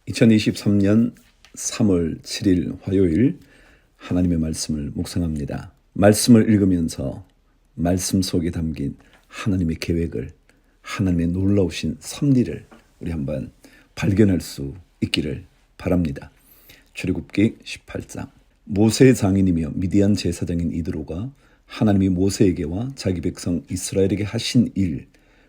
2023년 3월 7일 화요일 하나님의 말씀을 묵상합니다. 말씀을 읽으면서 말씀 속에 담긴 하나님의 계획을, 하나님의 놀라우신 섭리를 우리 한번 발견할 수 있기를 바랍니다. 출애굽기 18장. 모세의 장인이며 미디안 제사장인 이드로가 하나님이 모세에게와 자기 백성 이스라엘에게 하신 일,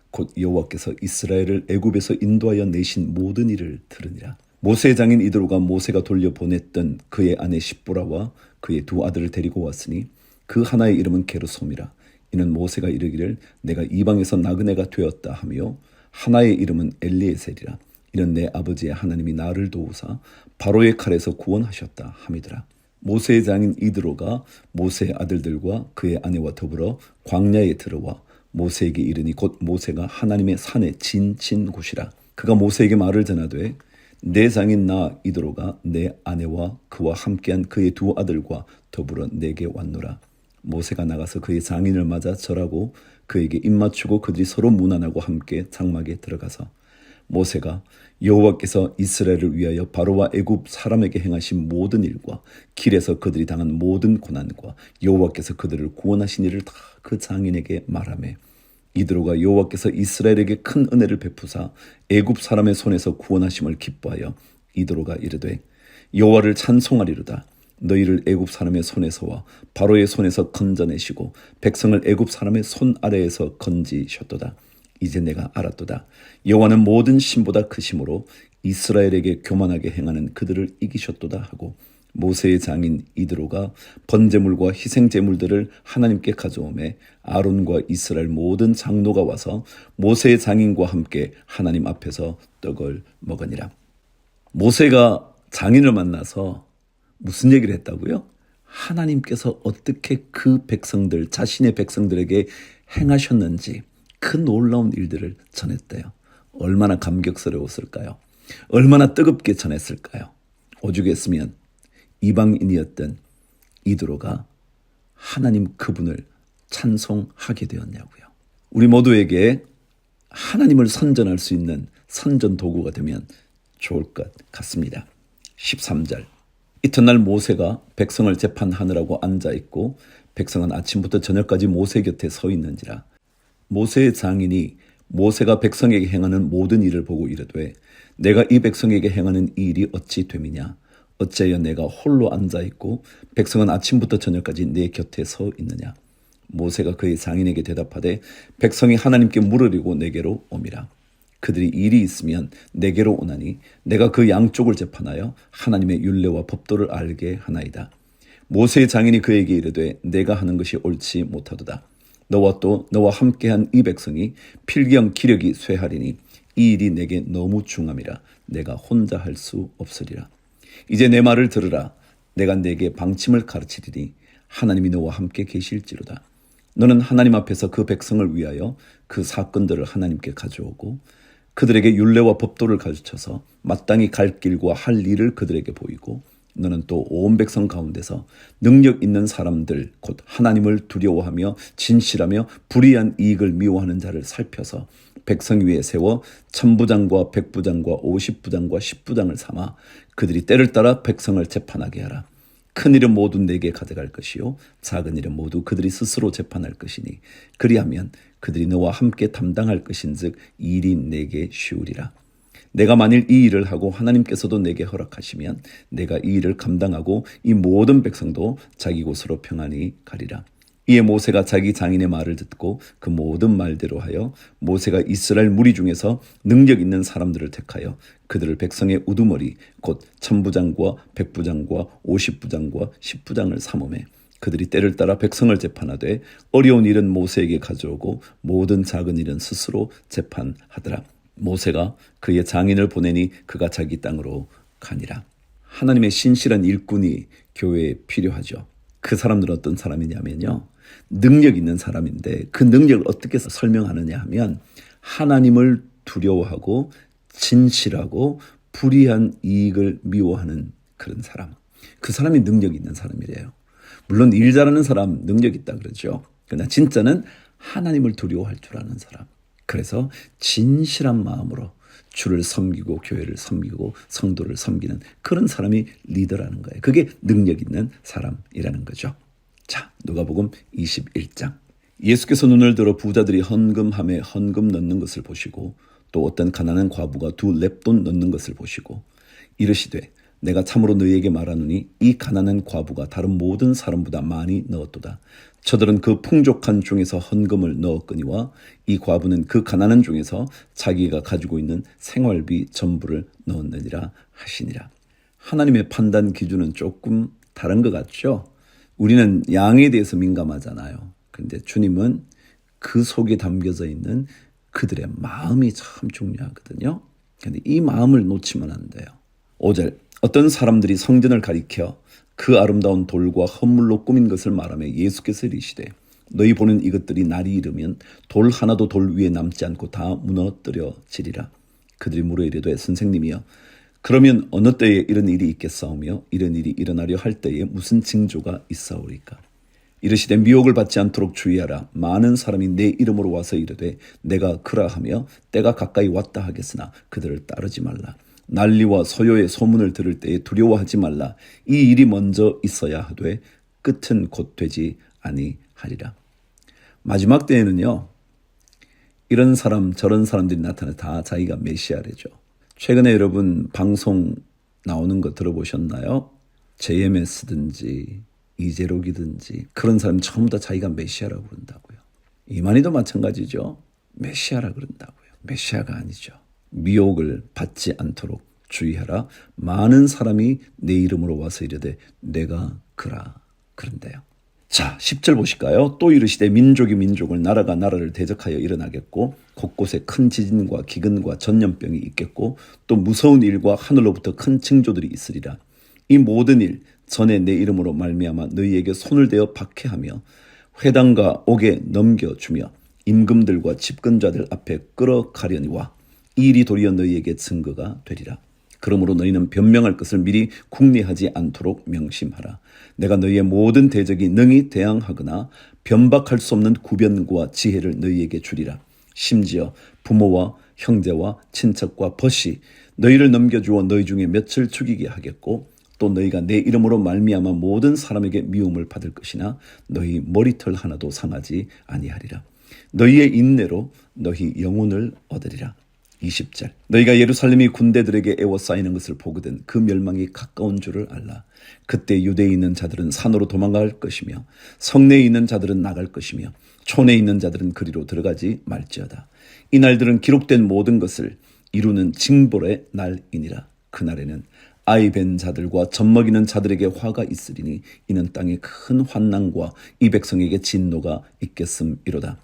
곧 여호와께서 이스라엘을 애굽에서 인도하여 내신 모든 일을 들으니라. 모세의 장인 이드로가 모세가 돌려보냈던 그의 아내 십보라와 그의 두 아들을 데리고 왔으니 그 하나의 이름은 게르솜이라. 이는 모세가 이르기를 내가 이방에서 나그네가 되었다 하며, 하나의 이름은 엘리에셀이라. 이는 내 아버지의 하나님이 나를 도우사 바로의 칼에서 구원하셨다 함이더라. 모세의 장인 이드로가 모세의 아들들과 그의 아내와 더불어 광야에 들어와 모세에게 이르니 곧 모세가 하나님의 산에 진친 곳이라. 그가 모세에게 말을 전하되 내 장인 나 이드로가 내 아내와 그와 함께한 그의 두 아들과 더불어 내게 왔노라. 모세가 나가서 그의 장인을 맞아 절하고 그에게 입맞추고 그들이 서로 문안하고 함께 장막에 들어가서 모세가 여호와께서 이스라엘을 위하여 바로와 애굽 사람에게 행하신 모든 일과 길에서 그들이 당한 모든 고난과 여호와께서 그들을 구원하신 일을 다 그 장인에게 말하매, 이드로가 여호와께서 이스라엘에게 큰 은혜를 베푸사 애굽 사람의 손에서 구원하심을 기뻐하여 이드로가 이르되 여호와를 찬송하리로다. 너희를 애굽 사람의 손에서와 바로의 손에서 건져내시고 백성을 애굽 사람의 손 아래에서 건지셨도다. 이제 내가 알았도다. 여호와는 모든 신보다 크심으로 이스라엘에게 교만하게 행하는 그들을 이기셨도다 하고, 모세의 장인 이드로가 번제물과 희생제물들을 하나님께 가져오매 아론과 이스라엘 모든 장로가 와서 모세의 장인과 함께 하나님 앞에서 떡을 먹으니라. 모세가 장인을 만나서 무슨 얘기를 했다고요? 하나님께서 어떻게 그 백성들, 자신의 백성들에게 행하셨는지 그 놀라운 일들을 전했대요. 얼마나 감격스러웠을까요? 얼마나 뜨겁게 전했을까요? 오죽했으면 이방인이었던 이드로가 하나님 그분을 찬송하게 되었냐고요. 우리 모두에게 하나님을 선전할 수 있는 선전 도구가 되면 좋을 것 같습니다. 13절. 이튿날 모세가 백성을 재판하느라고 앉아있고 백성은 아침부터 저녁까지 모세 곁에 서 있는지라. 모세의 장인이 모세가 백성에게 행하는 모든 일을 보고 이르되 내가 이 백성에게 행하는 이 일이 어찌 됨이냐. 어찌하여 내가 홀로 앉아있고 백성은 아침부터 저녁까지 내 곁에 서 있느냐. 모세가 그의 장인에게 대답하되 백성이 하나님께 물으려고 내게로 오미라. 그들이 일이 있으면 내게로 오나니 내가 그 양쪽을 재판하여 하나님의 율례와 법도를 알게 하나이다. 모세의 장인이 그에게 이르되 내가 하는 것이 옳지 못하도다. 너와 또 너와 함께한 이 백성이 필경 기력이 쇠하리니 이 일이 내게 너무 중함이라. 내가 혼자 할 수 없으리라. 이제 내 말을 들으라. 내가 내게 방침을 가르치리니 하나님이 너와 함께 계실지로다. 너는 하나님 앞에서 그 백성을 위하여 그 사건들을 하나님께 가져오고 그들에게 율례와 법도를 가르쳐서 마땅히 갈 길과 할 일을 그들에게 보이고, 너는 또 온 백성 가운데서 능력 있는 사람들 곧 하나님을 두려워하며 진실하며 불의한 이익을 미워하는 자를 살펴서 백성 위에 세워 천부장과 백부장과 50부장과 10부장을 삼아 그들이 때를 따라 백성을 재판하게 하라. 큰 일은 모두 내게 가져갈 것이요 작은 일은 모두 그들이 스스로 재판할 것이니 그리하면 그들이 너와 함께 담당할 것인즉 이 일이 내게 쉬우리라. 내가 만일 이 일을 하고 하나님께서도 내게 허락하시면 내가 이 일을 감당하고 이 모든 백성도 자기 곳으로 평안히 가리라. 이에 모세가 자기 장인의 말을 듣고 그 모든 말대로 하여 모세가 이스라엘 무리 중에서 능력 있는 사람들을 택하여 그들을 백성의 우두머리 곧 천부장과 백부장과 50부장과 10부장을 삼음해 그들이 때를 따라 백성을 재판하되 어려운 일은 모세에게 가져오고 모든 작은 일은 스스로 재판하더라. 모세가 그의 장인을 보내니 그가 자기 땅으로 가니라. 하나님의 신실한 일꾼이 교회에 필요하죠. 그 사람들은 어떤 사람이냐면요, 능력 있는 사람인데 그 능력을 어떻게 설명하느냐 하면 하나님을 두려워하고 진실하고 불의한 이익을 미워하는 그런 사람. 그 사람이 능력 있는 사람이래요. 물론 일 잘하는 사람 능력 있다 그러죠. 그러나 진짜는 하나님을 두려워할 줄 아는 사람. 그래서 진실한 마음으로 주를 섬기고 교회를 섬기고 성도를 섬기는 그런 사람이 리더라는 거예요. 그게 능력 있는 사람이라는 거죠. 자, 누가복음 21장. 예수께서 눈을 들어 부자들이 헌금함에 헌금 넣는 것을 보시고 또 어떤 가난한 과부가 2렙돈 넣는 것을 보시고 이르시되 내가 참으로 너희에게 말하노니 이 가난한 과부가 다른 모든 사람보다 많이 넣었도다. 저들은 그 풍족한 중에서 헌금을 넣었거니와 이 과부는 그 가난한 중에서 자기가 가지고 있는 생활비 전부를 넣었느니라 하시니라. 하나님의 판단 기준은 조금 다른 것 같죠? 우리는 양에 대해서 민감하잖아요. 그런데 주님은 그 속에 담겨져 있는 그들의 마음이 참 중요하거든요. 그런데 이 마음을 놓치면 안 돼요. 5절. 어떤 사람들이 성전을 가리켜 그 아름다운 돌과 헌물로 꾸민 것을 말하며 예수께서 이르시되 너희 보는 이것들이 날이 이르면 돌 하나도 돌 위에 남지 않고 다 무너뜨려지리라. 그들이 물어 이르되 선생님이여 그러면 어느 때에 이런 일이 있겠사오며 이런 일이 일어나려 할 때에 무슨 징조가 있사오리까. 이르시되 미혹을 받지 않도록 주의하라. 많은 사람이 내 이름으로 와서 이르되 내가 그라하며 때가 가까이 왔다 하겠으나 그들을 따르지 말라. 난리와 서요의 소문을 들을 때에 두려워하지 말라. 이 일이 먼저 있어야 하되 끝은 곧 되지 아니하리라. 마지막 때에는요, 이런 사람 저런 사람들이 나타나 다 자기가 메시아래죠. 최근에 여러분 방송 나오는 거 들어보셨나요? JMS든지 이재록이든지 그런 사람 전부 다 자기가 메시아라고 그런다고요. 이만희도 마찬가지죠. 메시아라 그런다고요. 메시아가 아니죠. 미혹을 받지 않도록 주의하라. 많은 사람이 내 이름으로 와서 이르되 내가 그라 그런데요. 자, 10절 보실까요? 또 이르시되 민족이 민족을 나라가 나라를 대적하여 일어나겠고 곳곳에 큰 지진과 기근과 전염병이 있겠고 또 무서운 일과 하늘로부터 큰 징조들이 있으리라. 이 모든 일 전에 내 이름으로 말미암아 너희에게 손을 대어 박해하며 회당과 옥에 넘겨주며 임금들과 집권자들 앞에 끌어가려니와 이 일이 도리어 너희에게 증거가 되리라. 그러므로 너희는 변명할 것을 미리 궁리하지 않도록 명심하라. 내가 너희의 모든 대적이 능히 대항하거나 변박할 수 없는 구변과 지혜를 너희에게 주리라. 심지어 부모와 형제와 친척과 벗이 너희를 넘겨주어 너희 중에 몇을 죽이게 하겠고 또 너희가 내 이름으로 말미암아 모든 사람에게 미움을 받을 것이나 너희 머리털 하나도 상하지 아니하리라. 너희의 인내로 너희 영혼을 얻으리라. 20절. 너희가 예루살렘이 군대들에게 에워싸이는 것을 보거든 그 멸망이 가까운 줄을 알라. 그때 유대에 있는 자들은 산으로 도망갈 것이며 성내에 있는 자들은 나갈 것이며 촌에 있는 자들은 그리로 들어가지 말지어다. 이 날들은 기록된 모든 것을 이루는 징벌의 날이니라. 그날에는 아이 뵌 자들과 젖먹이는 자들에게 화가 있으리니 이는 땅에 큰 환난과 이 백성에게 진노가 있겠음이로다.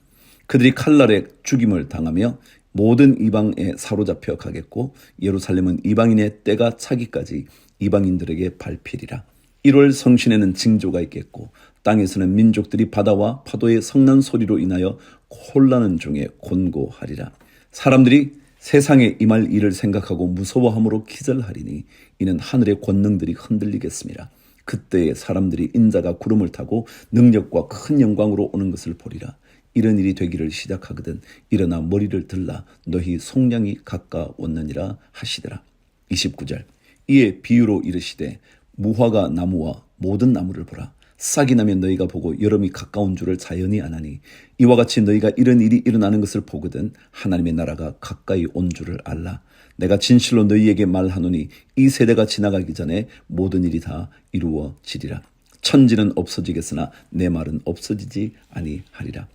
그들이 칼날에 죽임을 당하며 모든 이방에 사로잡혀 가겠고 예루살렘은 이방인의 때가 차기까지 이방인들에게 밟히리라. 1월 성신에는 징조가 있겠고 땅에서는 민족들이 바다와 파도의 성난 소리로 인하여 혼란한 중에 곤고하리라. 사람들이 세상에 임할 일을 생각하고 무서워함으로 기절하리니 이는 하늘의 권능들이 흔들리겠습니다. 그때에 사람들이 인자가 구름을 타고 능력과 큰 영광으로 오는 것을 보리라. 이런 일이 되기를 시작하거든 일어나 머리를 들라 너희 속량이 가까웠느니라 하시더라. 29절. 이에 비유로 이르시되 무화과 나무와 모든 나무를 보라. 싹이 나면 너희가 보고 여름이 가까운 줄을 자연히 아나니 이와 같이 너희가 이런 일이 일어나는 것을 보거든 하나님의 나라가 가까이 온 줄을 알라. 내가 진실로 너희에게 말하노니 이 세대가 지나가기 전에 모든 일이 다 이루어지리라. 천지는 없어지겠으나 내 말은 없어지지 아니하리라.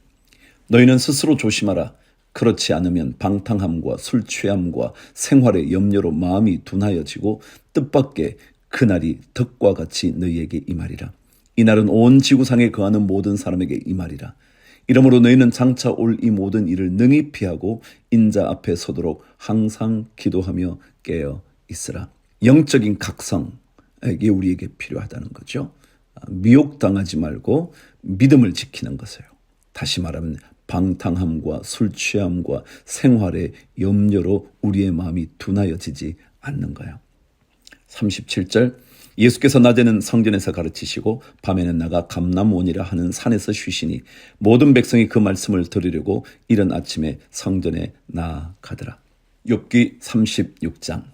너희는 스스로 조심하라. 그렇지 않으면 방탕함과 술 취함과 생활의 염려로 마음이 둔하여지고 뜻밖의 그날이 덕과 같이 너희에게 임하리라. 이날은 온 지구상에 거하는 모든 사람에게 임하리라. 이러므로 너희는 장차 올 이 모든 일을 능히 피하고 인자 앞에 서도록 항상 기도하며 깨어 있으라. 영적인 각성이 우리에게 필요하다는 거죠. 미혹당하지 말고 믿음을 지키는 것이에요. 다시 말하면 방탕함과 술 취함과 생활의 염려로 우리의 마음이 둔하여지지 않는 거예요. 37절. 예수께서 낮에는 성전에서 가르치시고 밤에는 나가 감람원이라 하는 산에서 쉬시니 모든 백성이 그 말씀을 들으려고 이른 아침에 성전에 나아가더라. 욥기 36장.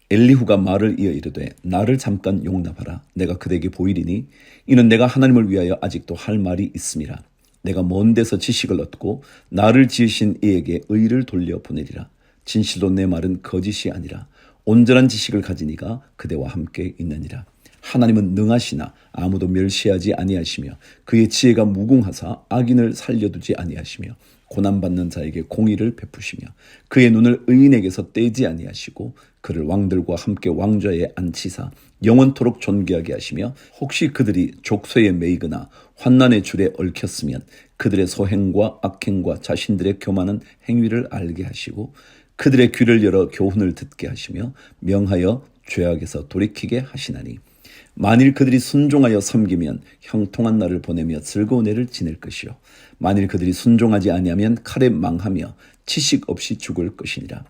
엘리후가 말을 이어 이르되 나를 잠깐 용납하라. 내가 그대에게 보이리니 이는 내가 하나님을 위하여 아직도 할 말이 있음이라. 내가 먼 데서 지식을 얻고 나를 지으신 이에게 의를 돌려 보내리라. 진실로 내 말은 거짓이 아니라 온전한 지식을 가진 이가 그대와 함께 있느니라. 하나님은 능하시나 아무도 멸시하지 아니하시며 그의 지혜가 무궁하사 악인을 살려두지 아니하시며 고난받는 자에게 공의를 베푸시며 그의 눈을 의인에게서 떼지 아니하시고 그를 왕들과 함께 왕좌에 앉히사 영원토록 존귀하게 하시며 혹시 그들이 족쇄에 매이거나 환난의 줄에 얽혔으면 그들의 소행과 악행과 자신들의 교만한 행위를 알게 하시고 그들의 귀를 열어 교훈을 듣게 하시며 명하여 죄악에서 돌이키게 하시나니 만일 그들이 순종하여 섬기면 형통한 날을 보내며 즐거운 해를 지낼 것이요 만일 그들이 순종하지 아니하면 칼에 망하며 치식 없이 죽을 것이니라.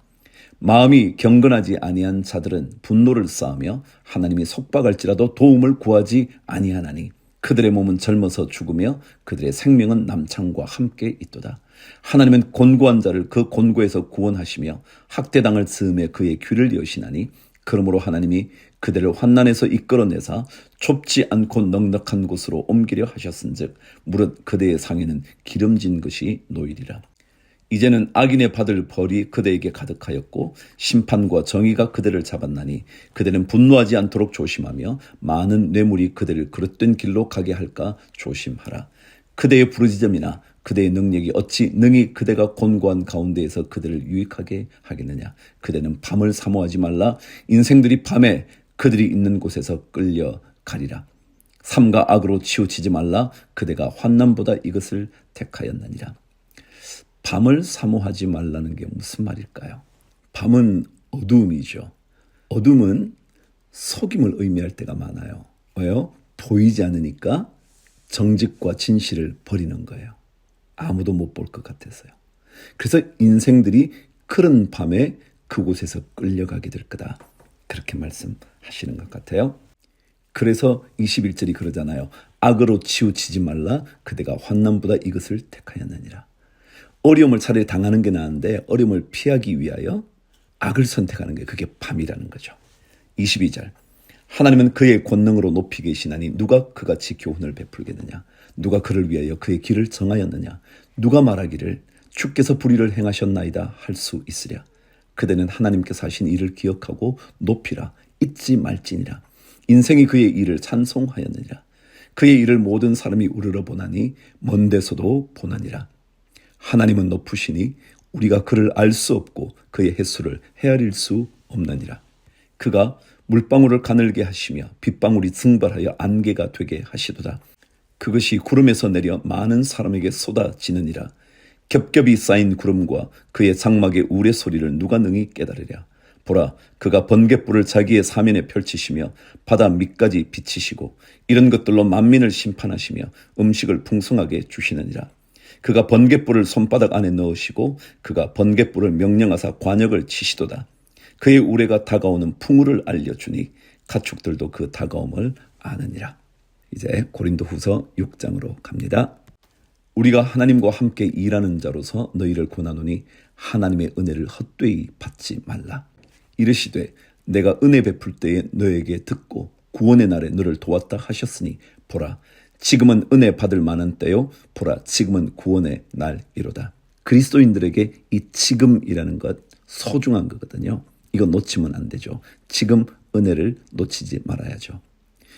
마음이 경건하지 아니한 자들은 분노를 쌓으며 하나님이 속박할지라도 도움을 구하지 아니하나니 그들의 몸은 젊어서 죽으며 그들의 생명은 남창과 함께 있도다. 하나님은 곤고한 자를 그 곤고에서 구원하시며 학대당할 즈음에 그의 귀를 여시나니 그러므로 하나님이 그들을 환난에서 이끌어내사 좁지 않고 넉넉한 곳으로 옮기려 하셨은즉 무릇 그대의 상에는 기름진 것이 놓이리라. 이제는 악인의 받을 벌이 그대에게 가득하였고 심판과 정의가 그들을 잡았나니 그대는 분노하지 않도록 조심하며 많은 뇌물이 그대를 그릇된 길로 가게 할까 조심하라. 그대의 부르짖음이나 그대의 능력이 어찌 능히 그대가 곤고한 가운데에서 그들을 유익하게 하겠느냐. 그대는 밤을 사모하지 말라. 인생들이 밤에 그들이 있는 곳에서 끌려가리라. 삼가 악으로 치우치지 말라. 그대가 환난보다 이것을 택하였느니라. 밤을 사모하지 말라는 게 무슨 말일까요? 밤은 어두움이죠. 어둠은 속임을 의미할 때가 많아요. 왜요? 보이지 않으니까 정직과 진실을 버리는 거예요. 아무도 못 볼 것 같아서요. 그래서 인생들이 그런 밤에 그곳에서 끌려가게 될 거다. 그렇게 말씀하시는 것 같아요. 그래서 21절이 그러잖아요. 악으로 치우치지 말라. 그대가 환난보다 이것을 택하였느니라. 어려움을 차라리 당하는 게 나은데 어려움을 피하기 위하여 악을 선택하는 게 그게 밤이라는 거죠. 22절. 하나님은 그의 권능으로 높이 계시나니 누가 그같이 교훈을 베풀겠느냐. 누가 그를 위하여 그의 길을 정하였느냐. 누가 말하기를 주께서 불의를 행하셨나이다 할 수 있으랴. 그대는 하나님께서 하신 일을 기억하고 높이라. 잊지 말지니라. 인생이 그의 일을 찬송하였느니라. 그의 일을 모든 사람이 우러러 보나니 먼 데서도 보나니라. 하나님은 높으시니 우리가 그를 알 수 없고 그의 횟수를 헤아릴 수 없느니라. 그가 물방울을 가늘게 하시며 빗방울이 증발하여 안개가 되게 하시도다. 그것이 구름에서 내려 많은 사람에게 쏟아지느니라. 겹겹이 쌓인 구름과 그의 장막의 우레소리를 누가 능히 깨달으랴. 보라, 그가 번갯불을 자기의 사면에 펼치시며 바다 밑까지 비치시고 이런 것들로 만민을 심판하시며 음식을 풍성하게 주시느니라. 그가 번갯불을 손바닥 안에 넣으시고 그가 번갯불을 명령하사 관역을 치시도다. 그의 우레가 다가오는 풍우를 알려주니 가축들도 그 다가옴을 아느니라. 이제 고린도후서 6장으로 갑니다. 우리가 하나님과 함께 일하는 자로서 너희를 권하노니 하나님의 은혜를 헛되이 받지 말라. 이르시되 내가 은혜 베풀 때에 너에게 듣고 구원의 날에 너를 도왔다 하셨으니 보라, 지금은 은혜 받을 만한 때요. 보라, 지금은 구원의 날이로다. 그리스도인들에게 이 지금이라는 것 소중한 거거든요. 이거 놓치면 안 되죠. 지금 은혜를 놓치지 말아야죠.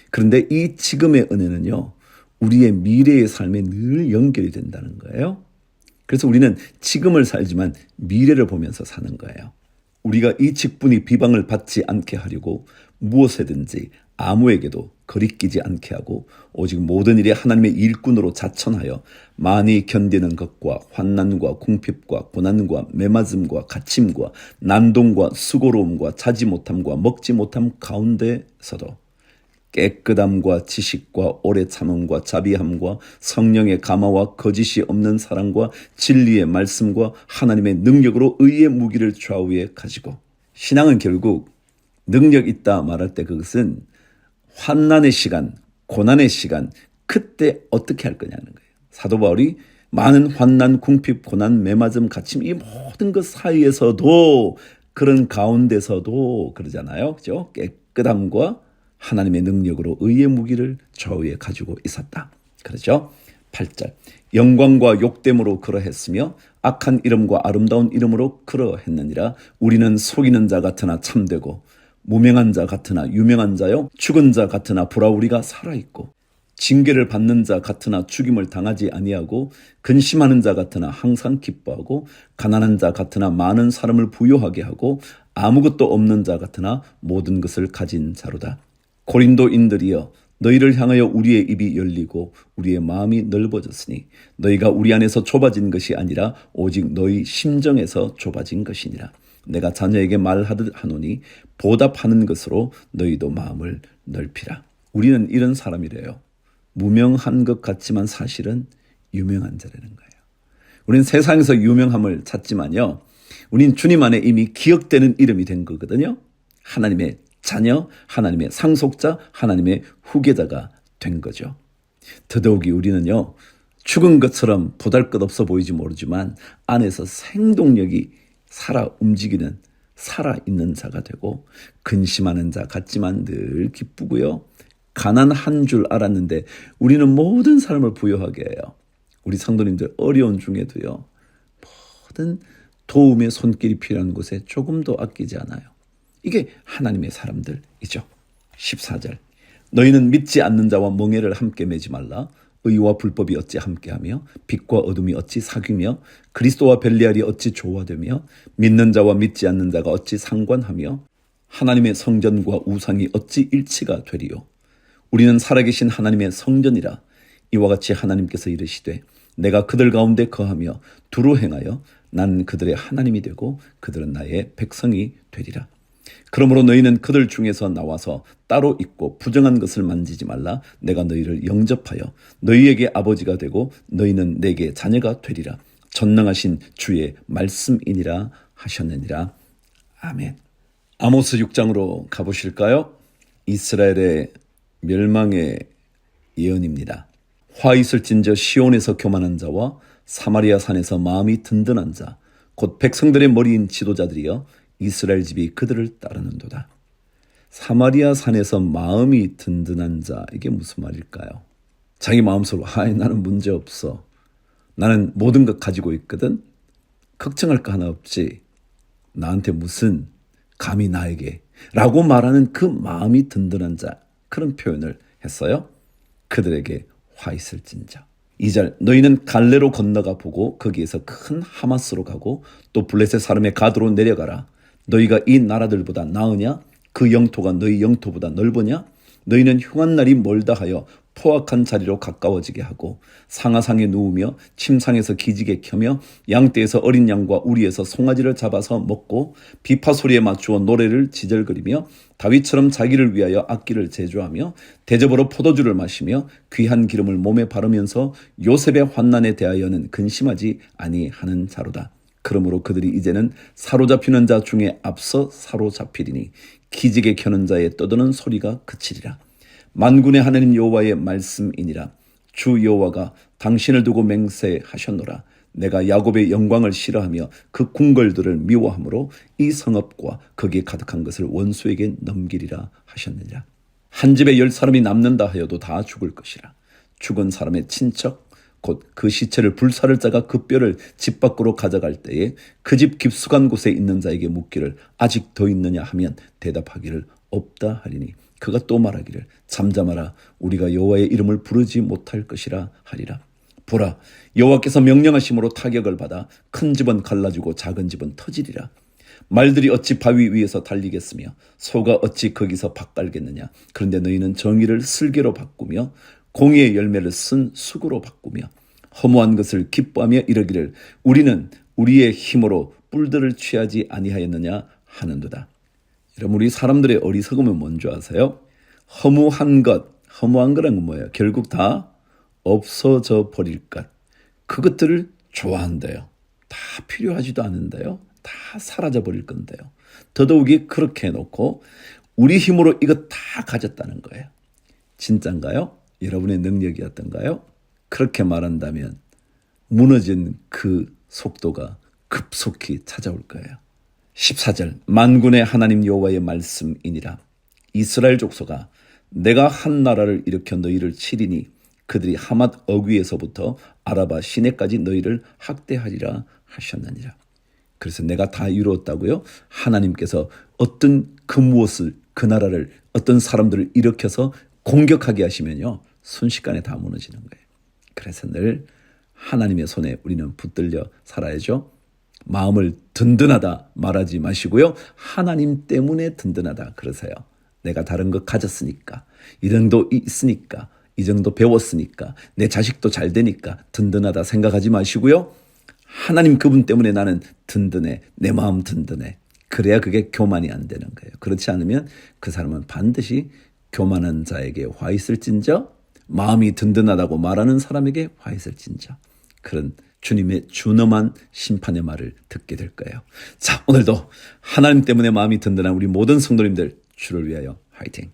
그런데 이 지금의 은혜는요, 우리의 미래의 삶에 늘 연결이 된다는 거예요. 그래서 우리는 지금을 살지만 미래를 보면서 사는 거예요. 우리가 이 직분이 비방을 받지 않게 하려고 무엇에든지 아무에게도 거리끼지 않게 하고 오직 모든 일에 하나님의 일꾼으로 자천하여 많이 견디는 것과 환난과 궁핍과 고난과 매맞음과 갇힘과 난동과 수고로움과 자지 못함과 먹지 못함 가운데서도 깨끗함과 지식과 오래 참음과 자비함과 성령의 감화와 거짓이 없는 사랑과 진리의 말씀과 하나님의 능력으로 의의 무기를 좌우에 가지고, 신앙은 결국 능력 있다 말할 때 그것은 환난의 시간, 고난의 시간, 그때 어떻게 할 거냐는 거예요. 사도 바울이 많은 환난, 궁핍, 고난, 매맞음, 갇힘 이 모든 것 사이에서도 그런 가운데서도 그러잖아요. 그죠? 깨끗함과 하나님의 능력으로 의의 무기를 좌우에 가지고 있었다. 그렇죠? 8절. 영광과 욕됨으로 그러했으며 악한 이름과 아름다운 이름으로 그러했느니라. 우리는 속이는 자 같으나 참되고 무명한 자 같으나 유명한 자요 죽은 자 같으나 보라 우리가 살아있고 징계를 받는 자 같으나 죽임을 당하지 아니하고 근심하는 자 같으나 항상 기뻐하고 가난한 자 같으나 많은 사람을 부유하게 하고 아무것도 없는 자 같으나 모든 것을 가진 자로다. 고린도인들이여 너희를 향하여 우리의 입이 열리고 우리의 마음이 넓어졌으니 너희가 우리 안에서 좁아진 것이 아니라 오직 너희 심정에서 좁아진 것이니라. 내가 자녀에게 말하듯 하노니 보답하는 것으로 너희도 마음을 넓히라. 우리는 이런 사람이래요. 무명한 것 같지만 사실은 유명한 자라는 거예요. 우리는 세상에서 유명함을 찾지만요. 우린 주님 안에 이미 기억되는 이름이 된 거거든요. 하나님의 자녀, 하나님의 상속자, 하나님의 후계자가 된 거죠. 더더욱이 우리는요. 죽은 것처럼 보잘것없어 보이지 모르지만 안에서 생동력이 살아 움직이는 살아있는 자가 되고 근심하는 자 같지만 늘 기쁘고요. 가난한 줄 알았는데 우리는 모든 삶을 부유하게 해요. 우리 성도님들 어려운 중에도요. 모든 도움의 손길이 필요한 곳에 조금도 아끼지 않아요. 이게 하나님의 사람들이죠. 14절. 너희는 믿지 않는 자와 멍에를 함께 매지 말라. 의와 불법이 어찌 함께하며 빛과 어둠이 어찌 사귀며 그리스도와 벨리알이 어찌 조화되며 믿는 자와 믿지 않는 자가 어찌 상관하며 하나님의 성전과 우상이 어찌 일치가 되리요. 우리는 살아계신 하나님의 성전이라. 이와 같이 하나님께서 이르시되 내가 그들 가운데 거하며 두루 행하여 난 그들의 하나님이 되고 그들은 나의 백성이 되리라. 그러므로 너희는 그들 중에서 나와서 따로 있고 부정한 것을 만지지 말라. 내가 너희를 영접하여 너희에게 아버지가 되고 너희는 내게 자녀가 되리라. 전능하신 주의 말씀이니라 하셨느니라. 아멘. 아모스 6장으로 가보실까요? 이스라엘의 멸망의 예언입니다. 화 있을진저 시온에서 교만한 자와 사마리아 산에서 마음이 든든한 자, 곧 백성들의 머리인 지도자들이여 이스라엘 집이 그들을 따르는도다. 사마리아 산에서 마음이 든든한 자, 이게 무슨 말일까요? 자기 마음속으로 나는 문제 없어. 나는 모든 것 가지고 있거든. 걱정할 거 하나 없지. 나한테 무슨 감히 나에게 라고 말하는 그 마음이 든든한 자, 그런 표현을 했어요. 그들에게 화 있을진저. 2절. 너희는 갈레로 건너가 보고 거기에서 큰 하마스로 가고 또 블레셋 사람의 가드로 내려가라. 너희가 이 나라들보다 나으냐? 그 영토가 너희 영토보다 넓으냐? 너희는 흉한 날이 멀다 하여 포악한 자리로 가까워지게 하고 상하상에 누우며 침상에서 기지개 켜며 양떼에서 어린 양과 우리에서 송아지를 잡아서 먹고 비파 소리에 맞추어 노래를 지절거리며 다윗처럼 자기를 위하여 악기를 제조하며 대접으로 포도주를 마시며 귀한 기름을 몸에 바르면서 요셉의 환난에 대하여는 근심하지 아니하는 자로다. 그러므로 그들이 이제는 사로잡히는 자 중에 앞서 사로잡히리니 기지개 켜는 자의 떠드는 소리가 그치리라. 만군의 하나님 여호와의 말씀이니라. 주 여호와가 당신을 두고 맹세하셨노라. 내가 야곱의 영광을 싫어하며 그 궁궐들을 미워하므로 이 성읍과 거기에 가득한 것을 원수에게 넘기리라 하셨느니라. 한 집에 10사람이 남는다 하여도 다 죽을 것이라. 죽은 사람의 친척 곧 그 시체를 불사를 자가 그 뼈를 집 밖으로 가져갈 때에 그 집 깊숙한 곳에 있는 자에게 묻기를 아직 더 있느냐 하면 대답하기를 없다 하리니 그가 또 말하기를 잠잠하라. 우리가 여호와의 이름을 부르지 못할 것이라 하리라. 보라, 여호와께서 명령하심으로 타격을 받아 큰 집은 갈라지고 작은 집은 터지리라. 말들이 어찌 바위 위에서 달리겠으며 소가 어찌 거기서 밥 깔겠느냐. 그런데 너희는 정의를 슬개로 바꾸며 공의의 열매를 쓴 수구로 바꾸며 허무한 것을 기뻐하며 이르기를 우리는 우리의 힘으로 뿔들을 취하지 아니하였느냐 하는도다. 여러분, 우리 사람들의 어리석음은 뭔지 아세요? 허무한 거란 건 뭐예요? 결국 다 없어져 버릴 것. 그것들을 좋아한대요. 다 필요하지도 않은데요. 다 사라져 버릴 건데요. 더더욱이 그렇게 해놓고 우리 힘으로 이거 다 가졌다는 거예요. 진짠가요? 여러분의 능력이었던가요? 그렇게 말한다면 무너진 그 속도가 급속히 찾아올 거예요. 14절 만군의 하나님 여호와의 말씀이니라. 이스라엘 족속아 내가 한 나라를 일으켜 너희를 치리니 그들이 하맛 어귀에서부터 아라바 시내까지 너희를 학대하리라 하셨느니라. 그래서 내가 다 이루었다고요? 하나님께서 어떤 그 무엇을 그 나라를 어떤 사람들을 일으켜서 공격하게 하시면요 순식간에 다 무너지는 거예요. 그래서 늘 하나님의 손에 우리는 붙들려 살아야죠. 마음을 든든하다 말하지 마시고요. 하나님 때문에 든든하다 그러세요. 내가 다른 거 가졌으니까, 이 정도 있으니까, 이 정도 배웠으니까, 내 자식도 잘 되니까 든든하다 생각하지 마시고요. 하나님 그분 때문에 나는 든든해. 내 마음 든든해. 그래야 그게 교만이 안 되는 거예요. 그렇지 않으면 그 사람은 반드시 교만한 자에게 화 있을진저, 마음이 든든하다고 말하는 사람에게 화 있을진저, 그런 주님의 준엄한 심판의 말을 듣게 될 거예요. 자, 오늘도 하나님 때문에 마음이 든든한 우리 모든 성도님들 주를 위하여 화이팅!